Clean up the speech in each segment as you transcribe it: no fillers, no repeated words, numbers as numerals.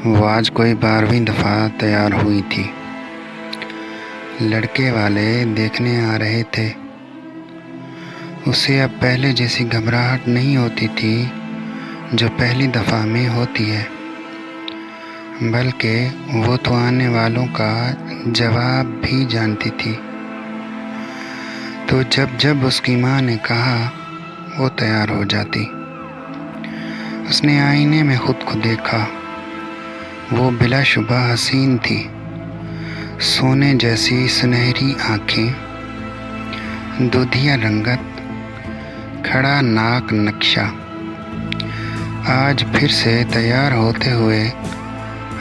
وہ آج کوئی 12ویں دفعہ تیار ہوئی تھی۔ لڑکے والے دیکھنے آ رہے تھے۔ اسے اب پہلے جیسی گھبراہٹ نہیں ہوتی تھی جو پہلی دفعہ میں ہوتی ہے، بلکہ وہ تو آنے والوں کا جواب بھی جانتی تھی۔ تو جب اس کی ماں نے کہا وہ تیار ہو جاتی۔ اس نے آئینے میں خود کو دیکھا۔ وہ بلا شبہ حسین تھی، سونے جیسی سنہری آنکھیں، دودھیا رنگت، کھڑا ناک نقشہ۔ آج پھر سے تیار ہوتے ہوئے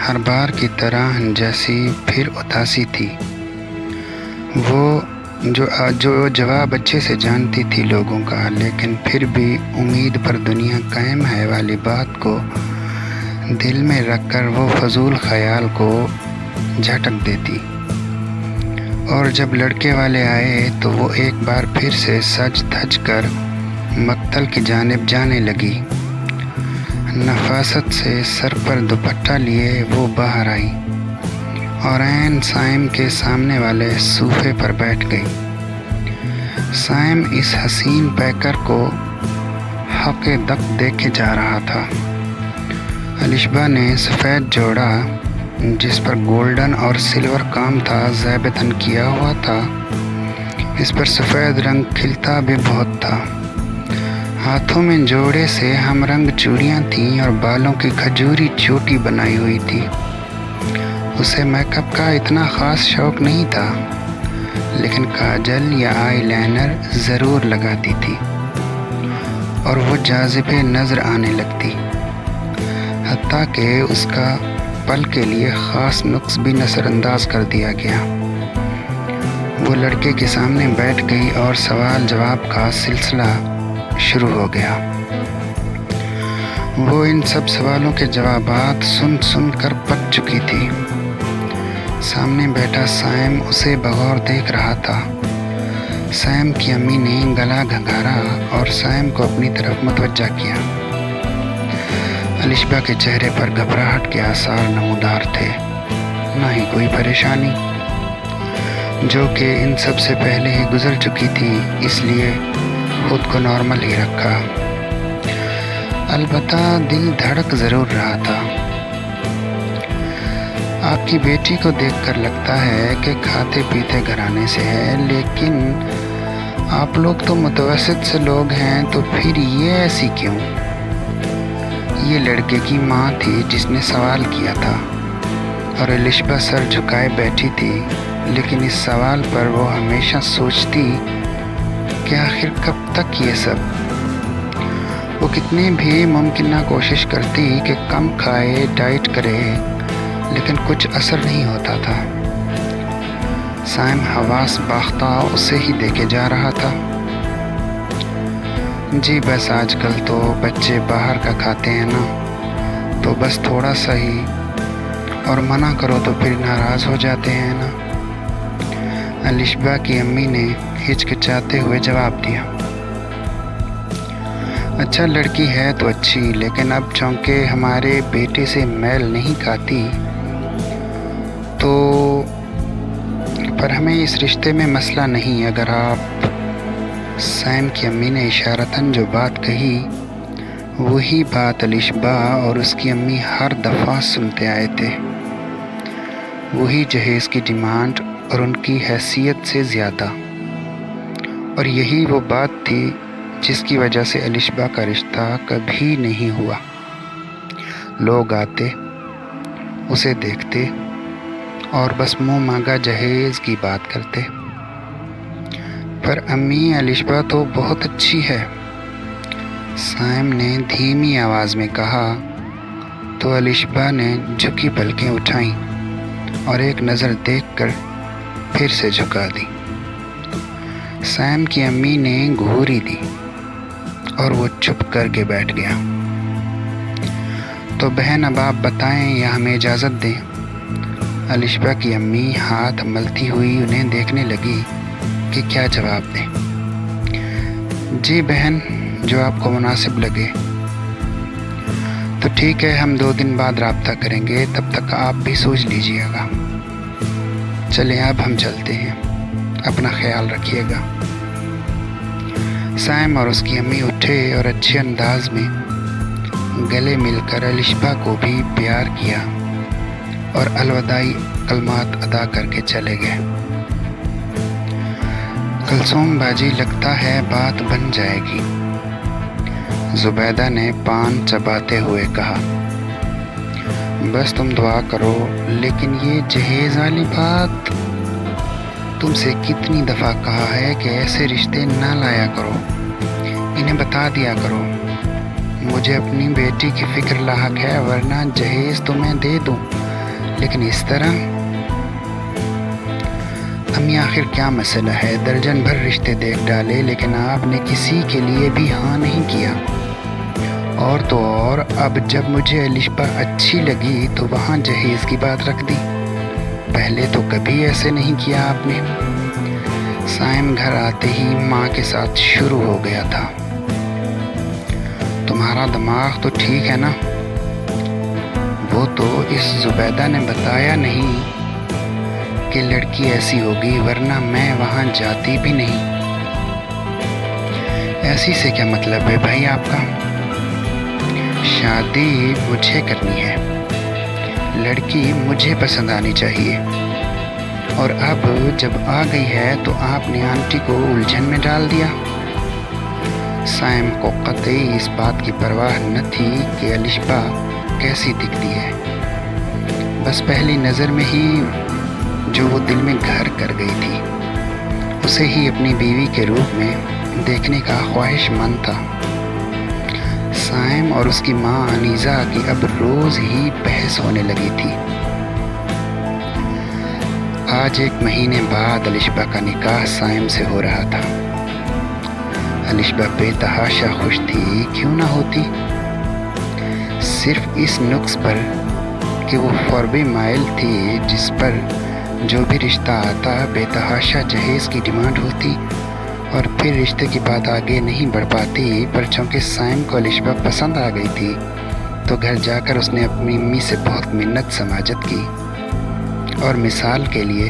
ہر بار کی طرح جیسی پھر اداسی تھی۔ وہ جو جواب اچھے سے جانتی تھی لوگوں کا، لیکن پھر بھی امید پر دنیا قائم ہے والی بات کو دل میں رکھ کر وہ فضول خیال کو جھٹک دیتی۔ اور جب لڑکے والے آئے تو وہ ایک بار پھر سے سج دھج کر مقتل کی جانب جانے لگی۔ نفاست سے سر پر دوپٹہ لیے وہ باہر آئی اور عین صائم کے سامنے والے صوفے پر بیٹھ گئی۔ صائم اس حسین پیکر کو حق دق دیکھے جا رہا تھا۔ الشبہ نے سفید جوڑا جس پر گولڈن اور سلور کام تھا زیبتاً کیا ہوا تھا، اس پر سفید رنگ کھلتا بھی بہت تھا۔ ہاتھوں میں جوڑے سے ہم رنگ چوڑیاں تھیں اور بالوں کی کھجوری چوٹی بنائی ہوئی تھی۔ اسے میک اپ کا اتنا خاص شوق نہیں تھا، لیکن کاجل یا آئی لائنر ضرور لگاتی تھی اور وہ جاذب نظر آنے لگتی، حتیٰ کہ اس کا پل کے لیے خاص نقص بھی نظر انداز کر دیا گیا۔ وہ لڑکے کے سامنے بیٹھ گئی اور سوال جواب کا سلسلہ شروع ہو گیا۔ وہ ان سب سوالوں کے جوابات سن کر پک چکی تھی۔ سامنے بیٹھا صائم اسے بغور دیکھ رہا تھا۔ صائم کی امی نے گلا گھنگارا اور صائم کو اپنی طرف متوجہ کیا۔ الشبہ کے چہرے پر گھبراہٹ کے آثار نمودار تھے، نہ ہی کوئی پریشانی، جو کہ ان سب سے پہلے ہی گزر چکی تھی، اس لیے خود کو نارمل ہی رکھا۔ البتہ دل دھڑک ضرور رہا تھا۔ آپ کی بیٹی کو دیکھ کر لگتا ہے کہ کھاتے پیتے گھرانے سے ہے، لیکن آپ لوگ تو متوسط سے لوگ ہیں، تو پھر یہ ایسی کیوں؟ یہ لڑکے کی ماں تھی جس نے سوال کیا تھا، اور الشبہ سر جھکائے بیٹھی تھی، لیکن اس سوال پر وہ ہمیشہ سوچتی کہ آخر کب تک یہ سب؟ وہ کتنی بھی ممکنہ کوشش کرتی کہ کم کھائے، ڈائٹ کرے، لیکن کچھ اثر نہیں ہوتا تھا۔ صائم حواس باختہ اسے ہی دیکھے جا رہا تھا۔ جی بس آج کل تو بچے باہر کا کھاتے ہیں نا، تو بس تھوڑا سا ہی، اور منع کرو تو پھر ناراض ہو جاتے ہیں نا، الشبہ کی امی نے ہچکچاتے ہوئے جواب دیا۔ اچھا لڑکی ہے تو اچھی، لیکن اب چونکہ ہمارے بیٹے سے میل نہیں کھاتی تو پر ہمیں اس رشتے میں مسئلہ نہیں اگر آپ، صائم کی امی نے اشارتاً جو بات کہی وہی بات الشبہ اور اس کی امی ہر دفعہ سنتے آئے تھے، وہی جہیز کی ڈیمانڈ اور ان کی حیثیت سے زیادہ، اور یہی وہ بات تھی جس کی وجہ سے الشبہ کا رشتہ کبھی نہیں ہوا۔ لوگ آتے، اسے دیکھتے اور بس منہ مانگا جہیز کی بات کرتے۔ پر امی الشبہ تو بہت اچھی ہے، صائم نے دھیمی آواز میں کہا، تو الشبہ نے جھکی پلکیں اٹھائیں اور ایک نظر دیکھ کر پھر سے جھکا دی۔ صائم کی امی نے گھوری دی اور وہ چپ کر کے بیٹھ گیا۔ تو بہن اب آپ بتائیں یا ہمیں اجازت دیں؟ الشبہ کی امی ہاتھ ملتی ہوئی انہیں دیکھنے لگی کہ کیا جواب دیں۔ جی بہن، جو آپ کو مناسب لگے۔ تو ٹھیک ہے، ہم 2 دن بعد رابطہ کریں گے، تب تک آپ بھی سوچ لیجئے گا۔ چلیں اب ہم چلتے ہیں، اپنا خیال رکھیے گا۔ سائم اور اس کی امی اٹھے اور اچھے انداز میں گلے مل کر الشبہ کو بھی پیار کیا اور الوداعی کلمات ادا کر کے چلے گئے۔ کلثوم باجی، لگتا ہے بات بن جائے گی، زبیدہ نے پان چباتے ہوئے کہا۔ بس تم دعا کرو، لیکن یہ جہیز والی بات، تم سے کتنی دفعہ کہا ہے کہ ایسے رشتے نہ لایا کرو، انہیں بتا دیا کرو۔ مجھے اپنی بیٹی کی فکر لاحق ہے، ورنہ جہیز تو میں دے دوں، لیکن اس طرح؟ امی آخر کیا مسئلہ ہے؟ درجن بھر رشتے دیکھ ڈالے، لیکن آپ نے کسی کے لیے بھی ہاں نہیں کیا۔ اور تو اور اب جب مجھے الشبہ اچھی لگی تو وہاں جہیز کی بات رکھ دی۔ پہلے تو کبھی ایسے نہیں کیا آپ نے۔ سائم گھر آتے ہی ماں کے ساتھ شروع ہو گیا تھا۔ تمہارا دماغ تو ٹھیک ہے نا؟ وہ تو اس زبیدہ نے بتایا نہیں کہ لڑکی ایسی ہوگی، ورنہ میں وہاں جاتی بھی نہیں۔ ایسی سے کیا مطلب ہے بھائی آپ کا؟ شادی مجھے کرنی ہے، لڑکی مجھے پسند آنی چاہیے، اور اب جب آ گئی ہے تو آپ نے آنٹی کو الجھن میں ڈال دیا۔ سائم کو قطعی اس بات کی پرواہ نہ تھی کہ الشبہ کیسی دکھتی ہے، بس پہلی نظر میں ہی جو وہ دل میں گھر کر گئی تھی، اسے ہی اپنی بیوی کے روپ میں دیکھنے کا خواہش مند تھا۔ سائم اور اس کی ماں انیزہ کی اب روز ہی بحث ہونے لگی تھی۔ آج 1 مہینے بعد الشبہ کا نکاح سائم سے ہو رہا تھا۔ الشبہ بے تحاشا خوش تھی، کیوں نہ ہوتی؟ صرف اس نقص پر کہ وہ فوربی مائل تھی، جس پر جو بھی رشتہ آتا بے تحاشا جہیز کی ڈیمانڈ ہوتی، اور پھر رشتے کی بات آگے نہیں بڑھ پاتی۔ پر چونکہ سائم کو الشبہ پسند آ گئی تھی تو گھر جا کر اس نے اپنی امی سے بہت منت سماجت کی، اور مثال کے لیے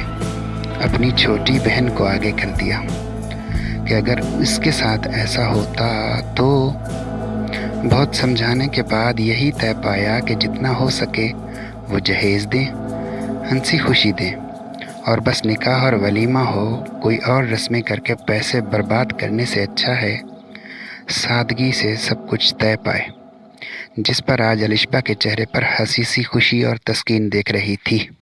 اپنی چھوٹی بہن کو آگے کر دیا کہ اگر اس کے ساتھ ایسا ہوتا تو۔ بہت سمجھانے کے بعد یہی طے پایا کہ جتنا ہو سکے وہ جہیز دیں، ہنسی خوشی دیں، اور بس نکاح اور ولیمہ ہو، کوئی اور رسمیں کر کے پیسے برباد کرنے سے اچھا ہے سادگی سے سب کچھ طے پائے، جس پر آج الشبہ کے چہرے پر ہنسی سی خوشی اور تسکین دیکھ رہی تھی۔